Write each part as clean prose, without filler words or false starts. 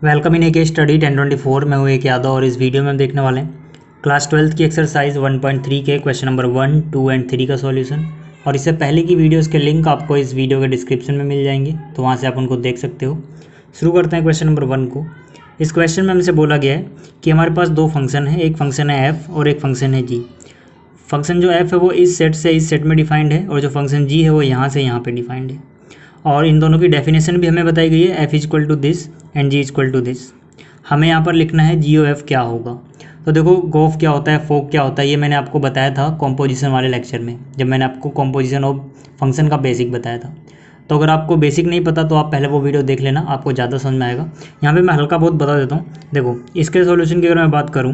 Welcome in ए के study 1024। मैं हूँ एक यादव और इस वीडियो में हम देखने वाले हैं क्लास 12 की एक्सरसाइज 1.3 के क्वेश्चन नंबर 1, 2 एंड 3 का सॉल्यूशन। और इससे पहले की वीडियोस के लिंक आपको इस वीडियो के डिस्क्रिप्शन में मिल जाएंगे, तो वहाँ से आप उनको देख सकते हो। शुरू करते हैं क्वेश्चन नंबर 1 को। इस क्वेश्चन में हमसे बोला गया है कि हमारे पास दो फंक्शन है, एक फंक्शन है एफ और एक फंक्शन है जी। फंक्शन जो एफ है वो इस सेट से इस सेट में डिफाइंड है और जो फंक्शन जी है वो यहाँ से यहाँ पे डिफाइंड है। और इन दोनों की डेफिनेशन भी हमें बताई गई है, F is equal to this and G is equal to this. हमें यहाँ पर लिखना है जी ओ एफ क्या होगा। तो देखो गोफ क्या होता है, फोक क्या होता है, ये मैंने आपको बताया था कॉम्पोजिशन वाले लेक्चर में, जब मैंने आपको कॉम्पोजिशन ऑफ फंक्शन का बेसिक बताया था। तो अगर आपको बेसिक नहीं पता तो आप पहले वो वीडियो देख लेना, आपको ज़्यादा समझ में आएगा। यहाँ पे मैं हल्का बहुत बता देता हूँ। देखो इसके सॉल्यूशन की अगर मैं बात करूँ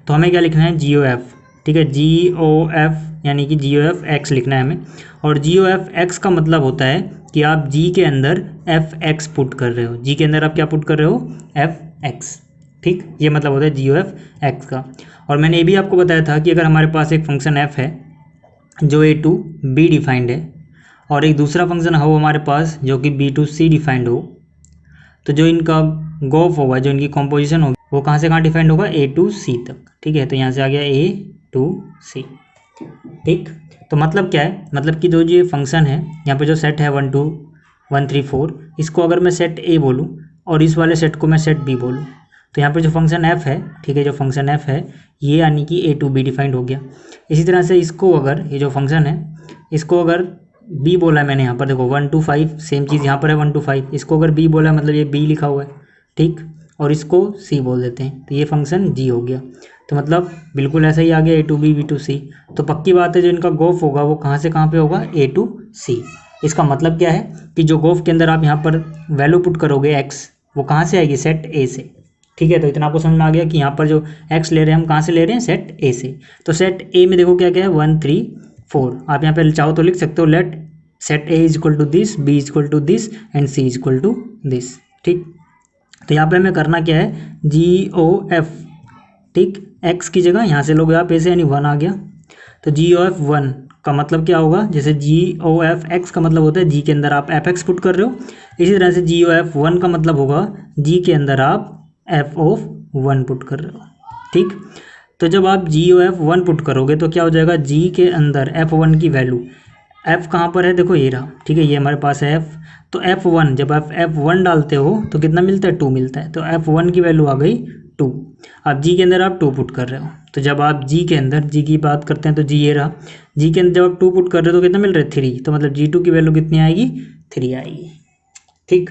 तो हमें क्या लिखना है, जी ओ एफ। ठीक है, जी ओ एफ यानी कि जी ओ एफ एक्स लिखना है हमें। और जी ओ एफ एक्स का मतलब होता है कि आप जी के अंदर एफ एक्स पुट कर रहे हो। जी के अंदर आप क्या पुट कर रहे हो, एफ एक्स। ठीक, ये मतलब होता है जी ओ एफ एक्स का। और मैंने ये भी आपको बताया था कि अगर हमारे पास एक फंक्शन एफ है जो ए टू बी डिफाइंड है और एक दूसरा फंक्शन हो हमारे पास जो कि बी टू सी डिफाइंड हो, तो जो इनका गोफ होगा, जो इनकी कॉम्पोजिशन होगी, वो कहाँ से कहाँ डिफाइंड होगा, ए टू सी तक। ठीक है, तो यहाँ से आ गया ए टू सी। ठीक, तो मतलब क्या है, मतलब कि जो ये फंक्शन है यहाँ पे जो सेट है 1 2 1 3 4, इसको अगर मैं सेट ए बोलूँ और इस वाले सेट को मैं सेट बी बोलूँ, तो यहाँ पे जो फंक्शन एफ है, ठीक है, जो फंक्शन एफ है ये यानी कि ए टू बी डिफाइंड हो गया। इसी तरह से इसको अगर, ये जो फंक्शन है इसको अगर बी बोला है मैंने यहाँ पर, देखो 1 2 5 सेम चीज़ यहाँ पर है 1 2 5, इसको अगर बी बोला है मतलब ये बी लिखा हुआ है। ठीक, और इसको सी बोल देते हैं, तो ये फंक्शन जी हो गया। तो मतलब बिल्कुल ऐसा ही आ गया, ए टू बी बी टू सी। तो पक्की बात है जो इनका गोफ होगा वो कहाँ से कहाँ पे होगा, ए टू सी। इसका मतलब क्या है कि जो गोफ के अंदर आप यहाँ पर वैल्यू पुट करोगे एक्स, वो कहाँ से आएगी, सेट ए से। ठीक है, तो इतना आपको समझ में आ गया कि यहाँ पर जो एक्स ले रहे हैं हम कहाँ से ले रहे हैं, सेट ए से। तो सेट ए में देखो क्या क्या है, 1 3 4। आप यहाँ पे चाहो तो लिख सकते हो, let set A is equal to this, B is equal to this and C is equal to this. ठीक, तो यहाँ पे हमें करना क्या है, जी ओ एफ। ठीक, एक्स की जगह यहाँ से लोग आप ऐसे यानी 1 आ गया, तो जी ओ एफ 1 का मतलब क्या होगा, जैसे जी ओ एफ एक्स का मतलब होता है जी के अंदर आप एफ एक्स पुट कर रहे हो, इसी तरह से जी ओ एफ 1 का मतलब होगा जी के अंदर आप एफ ऑफ 1 पुट कर रहे हो। ठीक, तो जब आप जी ओ एफ 1 पुट करोगे तो क्या हो जाएगा, जी के अंदर एफ 1 की वैल्यू, एफ कहाँ पर है, देखो ये रहा। ठीक है, ये हमारे पास है एफ, तो एफ 1 जब आप एफ 1 डालते हो तो कितना मिलता है, 2 मिलता है। तो एफ 1 की वैल्यू आ गई 2। अब जी के अंदर आप 2 पुट कर रहे हो, तो जब आप जी के अंदर, जी की बात करते हैं तो जी ये रहा, जी के अंदर जब आप 2 पुट कर रहे हो तो कितना मिल रहा है, 3। तो मतलब जी टू की वैल्यू कितनी आएगी, 3 आएगी। ठीक,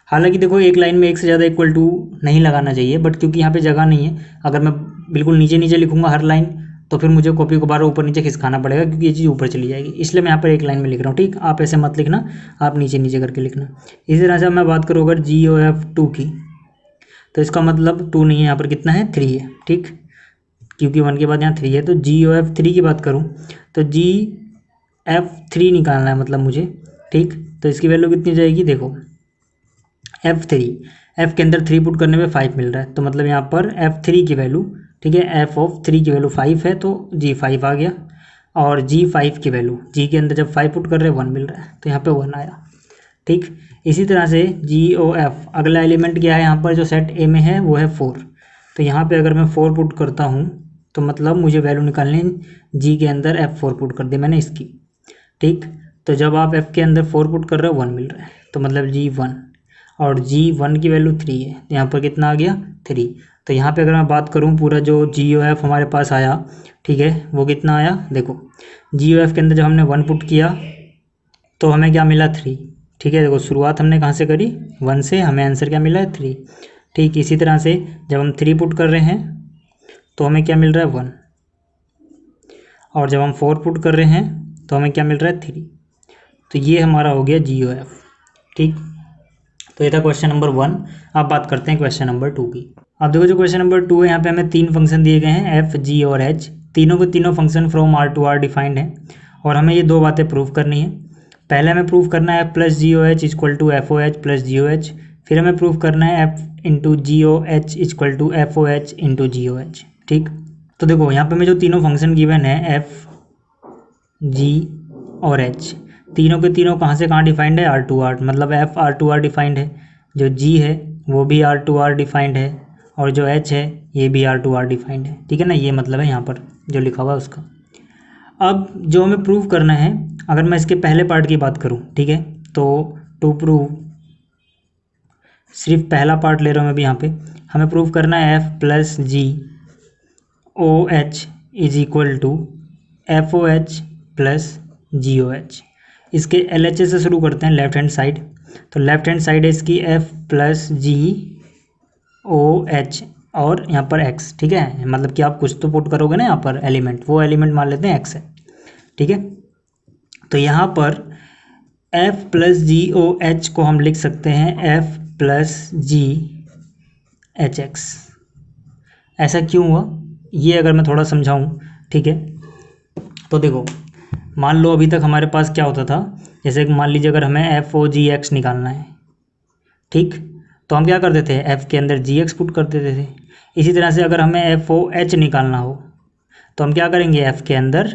हालांकि देखो एक लाइन में एक से ज़्यादा इक्वल टू नहीं लगाना चाहिए, बट क्योंकि यहाँ पे जगह नहीं है, अगर मैं बिल्कुल नीचे नीचे लिखूंगा हर लाइन तो फिर मुझे कॉपी को बार ऊपर नीचे खिसकाना पड़ेगा, क्योंकि ये चीज़ ऊपर चली जाएगी। इसलिए मैं यहाँ पर एक लाइन में लिख रहा हूँ। ठीक, आप ऐसे मत लिखना, आप नीचे नीचे करके लिखना। इसी तरह से मैं बात करूँ अगर जी ओ एफ 2 की, तो इसका मतलब 2 नहीं है, यहाँ पर कितना है, 3 है। ठीक, क्योंकि 1 के बाद यहाँ 3 है, तो जी ओ एफ 3 की बात करूँ तो जी एफ 3 निकालना है मतलब मुझे। ठीक, तो इसकी वैल्यू कितनी जाएगी, देखो एफ 3, एफ के अंदर 3 पुट करने में 5 मिल रहा है, तो मतलब यहाँ पर एफ 3 की वैल्यू, ठीक है, एफ ऑफ 3 की वैल्यू 5 है, तो जी 5 आ गया। और जी 5 की वैल्यू, जी के अंदर जब 5 पुट कर रहे हैं 1 मिल रहा है, तो यहाँ पे 1 आया। ठीक, इसी तरह से जी ओ एफ अगला एलिमेंट क्या है, यहाँ पर जो सेट ए में है वो है 4। तो यहाँ पे अगर मैं 4 पुट करता हूँ तो मतलब मुझे वैल्यू निकालनी, जी के अंदर एफ 4 पुट कर दी मैंने इसकी। ठीक, तो जब आप एफ के अंदर 4 पुट कर रहे हो 1 मिल रहा है, तो मतलब जी 1, और जी 1 की वैल्यू 3 है, तो यहाँ पर कितना आ गया, 3। तो यहाँ पे अगर मैं बात करूँ पूरा जो जी ओ एफ हमारे पास आया, ठीक है, वो कितना आया, देखो जी ओ एफ के अंदर जब हमने 1 पुट किया तो हमें क्या मिला, 3। ठीक है, देखो शुरुआत हमने कहाँ से करी, 1 से, हमें आंसर क्या मिला है, 3। ठीक, इसी तरह से जब हम 3 पुट कर रहे हैं तो हमें क्या मिल रहा है, 1, और जब हम 4 पुट कर रहे हैं तो हमें क्या मिल रहा है, 3। तो ये हमारा हो गया जी ओ एफ। ठीक, तो ये था क्वेश्चन नंबर 1। अब बात करते हैं क्वेश्चन नंबर 2 की। अब देखो जो क्वेश्चन नंबर 2 है, यहाँ पे हमें 3 फंक्शन दिए गए हैं, एफ जी और एच। तीनों के तीनों function from R to R defined है, और हमें ये 2 बातें प्रूव करनी है। पहले हमें प्रूव करना है F plus G O H equal to F O H plus G O H. फिर हमें प्रूव करना है F into G O H equal to F O H into G O H. ठीक, तो देखो यहाँ पे हमें जो तीनों फंक्शन गिवन है, एफ जी और एच, तीनों के तीनों कहाँ से कहाँ डिफाइंड है, आर टू आर, मतलब F R to R defined है। जो जी है वो भी R2R डिफाइंड है, और जो h है ये भी R2R डिफाइंड है, ठीक है ना। ये मतलब है यहाँ पर जो लिखा हुआ है उसका। अब जो हमें प्रूव करना है, अगर मैं इसके पहले पार्ट की बात करूँ, ठीक है, तो टू प्रूव, सिर्फ पहला पार्ट ले रहा हूँ मैं भी यहाँ पे, हमें प्रूव करना है F plus G O H is equal to F O H plus G O H. इसके एल एच से शुरू करते हैं, लेफ्ट हैंड साइड। तो लेफ्ट हैंड साइड है इसकी F plus G O H और यहाँ पर x, ठीक है, मतलब कि आप कुछ तो पुट करोगे ना यहाँ पर एलिमेंट, वो एलिमेंट मान लेते हैं x है, ठीक है। तो यहाँ पर F plus G O H को हम लिख सकते हैं F प्लस जी एच एक्स। ऐसा क्यों हुआ ये अगर मैं थोड़ा समझाऊँ, ठीक है, तो देखो, मान लो अभी तक हमारे पास क्या होता था, जैसे मान लीजिए अगर हमें एफ ओ जी एक्स निकालना है, ठीक, तो हम क्या करते थे, एफ के अंदर जी एक्स पुट कर देते थे। इसी तरह से अगर हमें एफ ओ एच निकालना हो तो हम क्या करेंगे, एफ के अंदर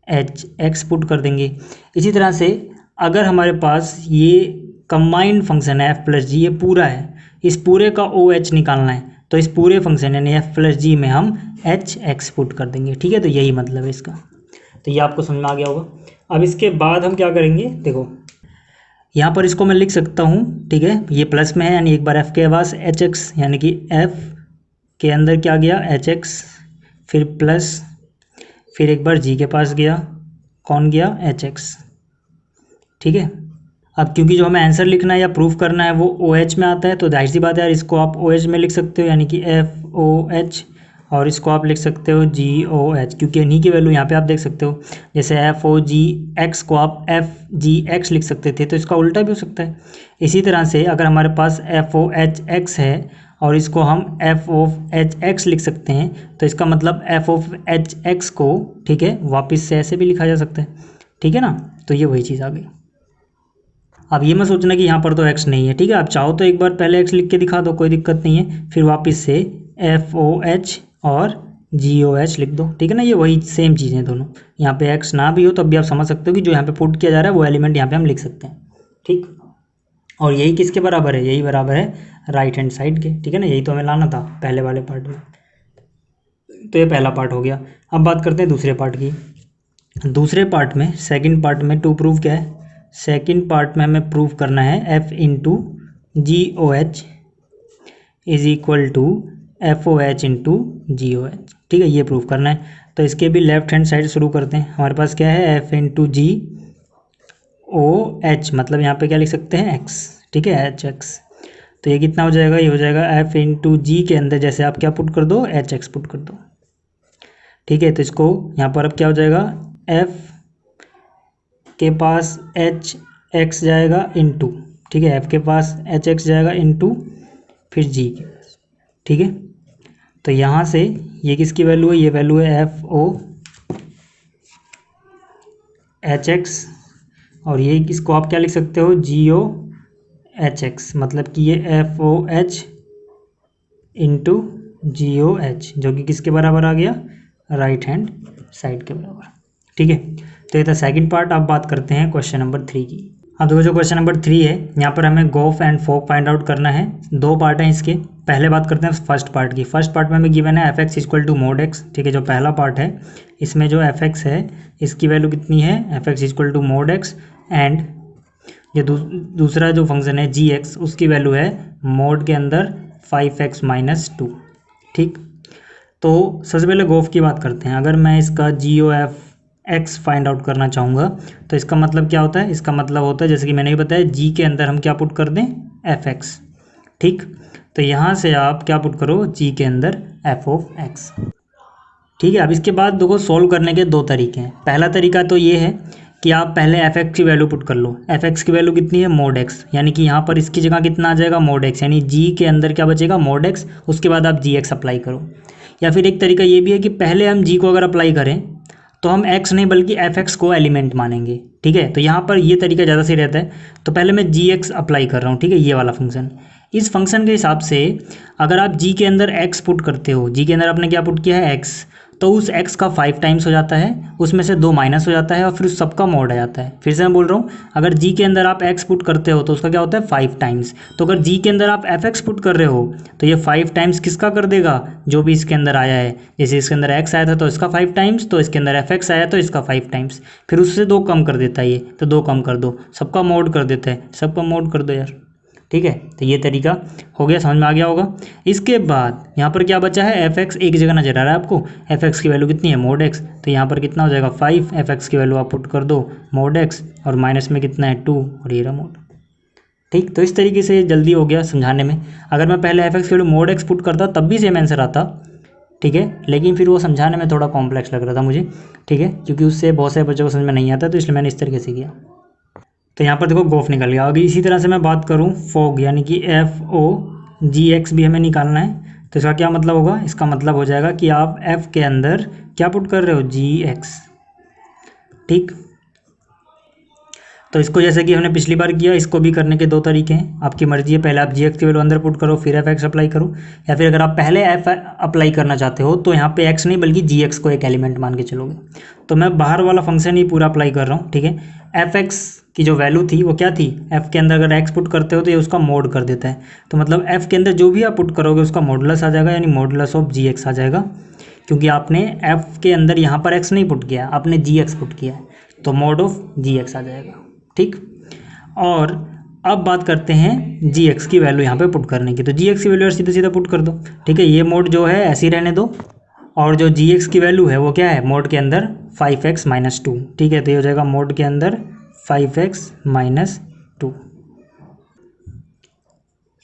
एच एक्स पुट कर देंगे। इसी तरह से अगर हमारे पास ये कंबाइंड फंक्शन है एफ प्लस जी, ये पूरा है, इस पूरे का ओ एच निकालना है, तो इस पूरे फंक्शन यानी एफ प्लस जी में हम एच एक्स पुट कर देंगे, ठीक है। तो यही मतलब है इसका, तो ये आपको समझ में आ गया होगा। अब इसके बाद हम क्या करेंगे, देखो यहाँ पर इसको मैं लिख सकता हूँ, ठीक है, ये प्लस में है यानी एक बार एफ के पास एच एक्स, यानी कि एफ के अंदर क्या गया एच एक्स, फिर प्लस, फिर एक बार जी के पास गया, कौन गया एच एक्स, ठीक है। अब क्योंकि जो हमें आंसर लिखना है या प्रूफ करना है वो ओ एच में आता है, तो जाहिर सी बात है यार, इसको आप ओ एच में लिख सकते हो, यानी कि एफ ओ एच, और इसको आप लिख सकते हो जी ओ एच, क्योंकि इन्हीं की वैल्यू यहाँ पे आप देख सकते हो। जैसे एफ ओ जी एक्स को आप एफ जी एक्स लिख सकते थे, तो इसका उल्टा भी हो सकता है। इसी तरह से अगर हमारे पास एफ ओ एच एक्स है और इसको हम एफ ओ एच एक्स लिख सकते हैं, तो इसका मतलब एफ ओ एच एक्स को, ठीक है, वापस से ऐसे भी लिखा जा सकता है, ठीक है ना। तो ये वही चीज़ आ गई। अब ये मत सोचना कि यहाँ पर तो x नहीं है, ठीक है, आप चाहो तो एक बार पहले x लिख के दिखा दो, कोई दिक्कत नहीं है, फिर वापस से एफ ओ एच और जी ओ एच लिख दो, ठीक है ना। ये वही सेम चीज़ें दोनों, यहाँ पे x ना भी हो तब भी आप समझ सकते हो कि जो यहाँ पे पुट किया जा रहा है वो एलिमेंट यहाँ पे हम लिख सकते हैं, ठीक। और यही किसके बराबर है, यही बराबर है राइट हैंड साइड के, ठीक है ना। यही तो हमें लाना था पहले वाले पार्ट में। तो ये पहला पार्ट हो गया। अब बात करते हैं दूसरे पार्ट की। दूसरे पार्ट में, सेकेंड पार्ट में टू प्रूव क्या है, सेकेंड पार्ट में हमें प्रूव करना है F into G O H is equal to F O H into G O H, ठीक है, ये प्रूव करना है। तो इसके भी लेफ्ट हैंड साइड शुरू करते हैं। हमारे पास क्या है, F into G O H, मतलब यहाँ पे क्या लिख सकते हैं एक्स, ठीक है, एच एक्स। तो ये कितना हो जाएगा, ये हो जाएगा एफ इंटू जी के अंदर जैसे आप क्या पुट कर दो, एच एक्स पुट कर दो, ठीक है। तो इसको यहाँ पर अब क्या हो जाएगा, एफ के पास एच एक्स जाएगा इंटू, ठीक है, एफ के पास एच एक्स जाएगा इंटू फिर जी के पास, ठीक है। तो यहाँ से ये किसकी वैल्यू है, ये वैल्यू है एफ ओ एच एक्स, और ये इसको आप क्या लिख सकते हो, जी ओ एच एक्स, मतलब कि ये F O H into G O H, जो कि किसके बराबर आ गया, राइट हैंड साइड के बराबर, ठीक है। तो ये था सेकंड पार्ट। अब बात करते हैं क्वेश्चन नंबर 3 की। अब देखो जो क्वेश्चन नंबर 3 है, यहाँ पर हमें गोफ एंड फोक फाइंड आउट करना है। दो पार्ट हैं इसके। पहले बात करते हैं फर्स्ट पार्ट की। फर्स्ट पार्ट में हमें गिवन है F X equal to mod X, ठीक है। जो पहला पार्ट है इसमें जो एफ एक्स है इसकी वैल्यू कितनी है, F X equal to mod X, and ये दूसरा जो फंक्शन है जी एक्स, उसकी वैल्यू है मोड के अंदर 5x माइनस 2, ठीक। तो सबसे पहले गोफ की बात करते हैं। अगर मैं इसका g o f x find out करना चाहूँगा तो इसका मतलब क्या होता है, इसका मतलब होता है जैसे कि मैंने बताया जी के अंदर हम क्या पुट कर दें, एफ एक्स, ठीक। तो यहाँ से आप क्या पुट करो, जी के अंदर एफ ऑफ एक्स, ठीक है। अब इसके बाद देखो सोल्व करने के दो तरीके हैं। पहला तरीका तो ये है कि आप पहले एफ एक्स की वैल्यू पुट कर लो। एफ एक्स की वैल्यू कितनी है, मोड एक्स, यानी कि यहाँ पर इसकी जगह कितना आ जाएगा, मोड एक्स, यानी जी के अंदर क्या बचेगा, मोड एक्स, उसके बाद आप जी एक्स अप्लाई करो। या फिर एक तरीका ये भी है कि पहले हम जी को अगर अप्लाई करें तो हम एक्स नहीं बल्कि एफ एक्स को एलिमेंट मानेंगे, ठीक है। तो यहाँ पर ये तरीका ज़्यादा सही रहता है। तो पहले मैं जी एक्स अप्लाई कर रहा हूँ, ठीक है, ये वाला फंक्शन। इस फंक्शन के हिसाब से अगर आप जी के अंदर एक्स पुट करते हो, जी के अंदर आपने क्या पुट किया है, एक्स, तो उस x का 5 टाइम्स हो जाता है, उसमें से 2 माइनस हो जाता है और फिर उस सबका मोड आ जाता है। फिर से मैं बोल रहा हूँ, अगर g के अंदर आप x पुट करते हो तो उसका क्या होता है 5 टाइम्स। तो अगर g के अंदर आप fx पुट कर रहे हो तो ये 5 टाइम्स किसका कर देगा, जो भी इसके अंदर आया है। जैसे इसके अंदर x आया था तो इसका 5 टाइम्स, तो इसके अंदर fx आया तो इसका 5 टाइम्स, फिर उससे 2 कम कर देता है ये, तो 2 कम कर दो, सबका मोड कर देता है, सबका मोड कर दो यार। ठीक है, तो ये तरीका हो गया, समझ में आ गया होगा। इसके बाद यहाँ पर क्या बचा है, fx एक जगह नजर आ रहा है आपको, fx की वैल्यू कितनी है मोड x, तो यहाँ पर कितना हो जाएगा 5, fx की वैल्यू आप पुट कर दो मोड x, और माइनस में कितना है 2 और ये रहा मोड। ठीक, तो इस तरीके से जल्दी हो गया समझाने में। अगर मैं पहले fx की वैल्यू मोड x पुट करता तब भी सेम आंसर आता, ठीक है, लेकिन फिर वो समझाने में थोड़ा कॉम्प्लेक्स लग रहा था मुझे, ठीक है, क्योंकि उससे बहुत सारे बच्चों को समझ में नहीं आता, तो इसलिए मैंने इस तरीके से किया। तो यहाँ पर देखो गोफ निकल गया। अगर इसी तरह से मैं बात करूँ फोग, यानी कि FOGX भी हमें निकालना है, तो इसका क्या मतलब होगा, इसका मतलब हो जाएगा कि आप F के अंदर क्या पुट कर रहे हो, GX। ठीक, तो इसको जैसे कि हमने पिछली बार किया, इसको भी करने के 2 तरीके हैं, आपकी मर्जी है। पहले आप GX की वैल्यू अंदर पुट करो फिर FX अप्लाई करो, या फिर अगर आप पहले F अप्लाई करना चाहते हो तो यहाँ पे X नहीं बल्कि GX को एक एलिमेंट मान के चलोगे। तो मैं बाहर वाला फंक्शन ही पूरा अप्लाई कर रहा हूँ, ठीक है। FX की जो वैल्यू थी वो क्या थी, F के अंदर अगर X पुट करते हो तो ये उसका मोड कर देता है, तो मतलब F के अंदर जो भी आप पुट करोगे उसका मॉडुलस आ जाएगा, यानी मॉडुलस ऑफ GX आ जाएगा, क्योंकि आपने F के अंदर यहाँ पर X नहीं पुट किया, आपने GX पुट किया है, तो मोड ऑफ GX आ जाएगा। ठीक, और अब बात करते हैं GX की वैल्यू यहाँ पे पुट करने की, तो GX की वैल्यू सीधा सीधा पुट कर दो, ठीक है। ये मोड जो है ऐसे ही रहने दो, और जो GX की वैल्यू है वो क्या है, मोड के अंदर 5x - 2, ठीक है, तो ये हो जाएगा मोड के अंदर 5x - 2।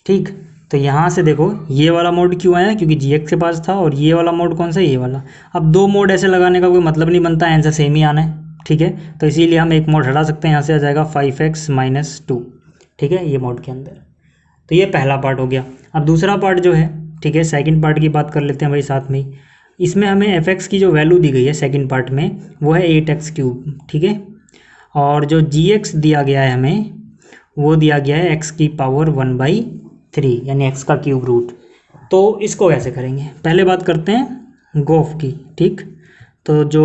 ठीक, तो यहाँ से देखो ये वाला मोड क्यों आया, क्योंकि GX के पास था, और ये वाला मोड कौन सा, ये वाला। अब 2 मोड ऐसे लगाने का कोई मतलब नहीं बनता, आंसर सेम ही आना है, ठीक है, तो इसीलिए हम एक मोड हटा सकते हैं, यहाँ से आ जाएगा 5x - 2, ठीक है, ये मोड के अंदर। तो ये पहला पार्ट हो गया। अब दूसरा पार्ट जो है, ठीक है, सेकंड पार्ट की बात कर लेते हैं भाई साथ में ही। इसमें हमें fx की जो वैल्यू दी गई है सेकंड पार्ट में वो है 8x³, ठीक है, और जो gx दिया गया है हमें वो दिया गया है x की पावर 1/3, यानी x का क्यूब रूट। तो इसको कैसे करेंगे, पहले बात करते हैं गोफ की। ठीक, तो जो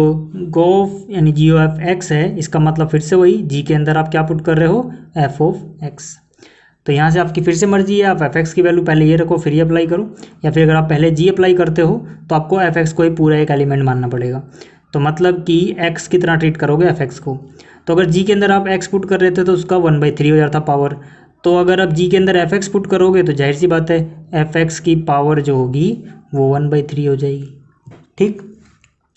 गोफ यानी GOF है, इसका मतलब फिर से वही, g के अंदर आप क्या पुट कर रहे हो, f(x). तो यहाँ से आपकी फिर से मर्जी है, आप fx की वैल्यू पहले ये रखो फिर ये अप्लाई करो, या फिर अगर आप पहले g अप्लाई करते हो तो आपको fx को ही पूरा एक एलिमेंट मानना पड़ेगा, तो मतलब कि x की तरह ट्रीट करोगे fx को। तो अगर g के अंदर आप x पुट कर रहे थे तो उसका 1/3 हो जाता पावर, तो अगर आप g के अंदर fx पुट करोगे तो जाहिर सी बात है fx की पावर जो होगी वो 1/3 हो जाएगी। ठीक,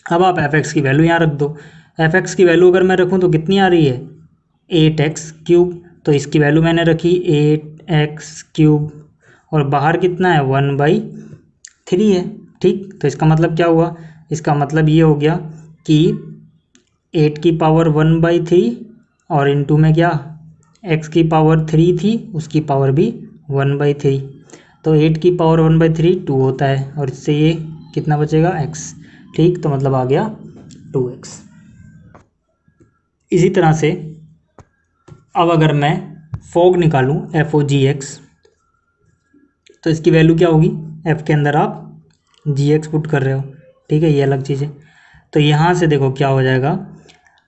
अब आप fx की वैल्यू यहाँ रख दो। fx की वैल्यू अगर मैं रखूँ तो कितनी आ रही है, 8x³, तो इसकी वैल्यू मैंने रखी 8x³, और बाहर कितना है 1/3 है। ठीक, तो इसका मतलब क्या हुआ, इसका मतलब ये हो गया कि 8 की पावर 1/3 और इनटू में क्या x की पावर 3 थी उसकी पावर भी 1/3, तो 8 की पावर 1/3 2 होता है, और इससे ये कितना बचेगा x। ठीक, तो मतलब आ गया 2x। इसी तरह से अब अगर मैं फोग निकालूं FOGX, तो इसकी वैल्यू क्या होगी, f के अंदर आप GX पुट कर रहे हो, ठीक है, ये अलग चीज़ है। तो यहाँ से देखो क्या हो जाएगा,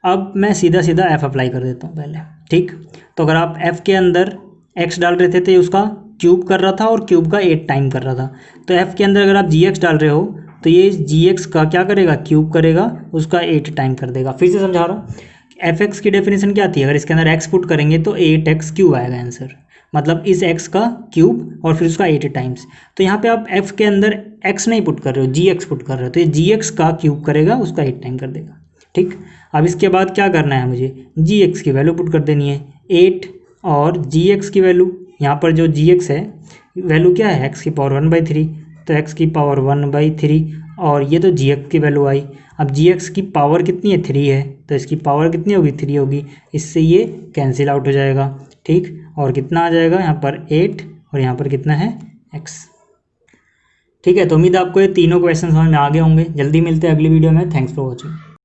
अब मैं सीधा सीधा f अप्लाई कर देता हूँ पहले। ठीक, तो अगर आप f के अंदर x डाल रहे थे तो ये उसका क्यूब कर रहा था और क्यूब का 8 टाइम कर रहा था, तो f के अंदर अगर आप GX डाल रहे हो तो ये GX का क्या करेगा, क्यूब करेगा, उसका 8 टाइम कर देगा। फिर से समझा रहा हूँ, fx की डेफिनेशन क्या थी, अगर इसके अंदर x पुट करेंगे तो 8x³ आएगा आंसर, मतलब इस x का क्यूब और फिर उसका 8 टाइम्स। तो यहाँ पे आप f के अंदर x नहीं पुट कर रहे हो, GX पुट कर रहे हो, तो ये GX का क्यूब करेगा, उसका 8 टाइम कर देगा। ठीक, अब इसके बाद क्या करना है, मुझे GX की वैल्यू पुट कर देनी है 8, और GX की वैल्यू यहाँ पर जो GX है वैल्यू क्या है, x की पावर 1/3, तो x की पावर 1/3, और ये तो GX की वैल्यू आई। अब GX की पावर कितनी है, 3 है, तो इसकी पावर कितनी होगी, 3 होगी, इससे ये कैंसिल आउट हो जाएगा। ठीक, और कितना आ जाएगा यहाँ पर 8, और यहाँ पर कितना है x। ठीक है, तो उम्मीद है आपको ये तीनों क्वेश्चन समझ में आ गए होंगे। जल्दी मिलते हैं अगली वीडियो में। Thanks for watching.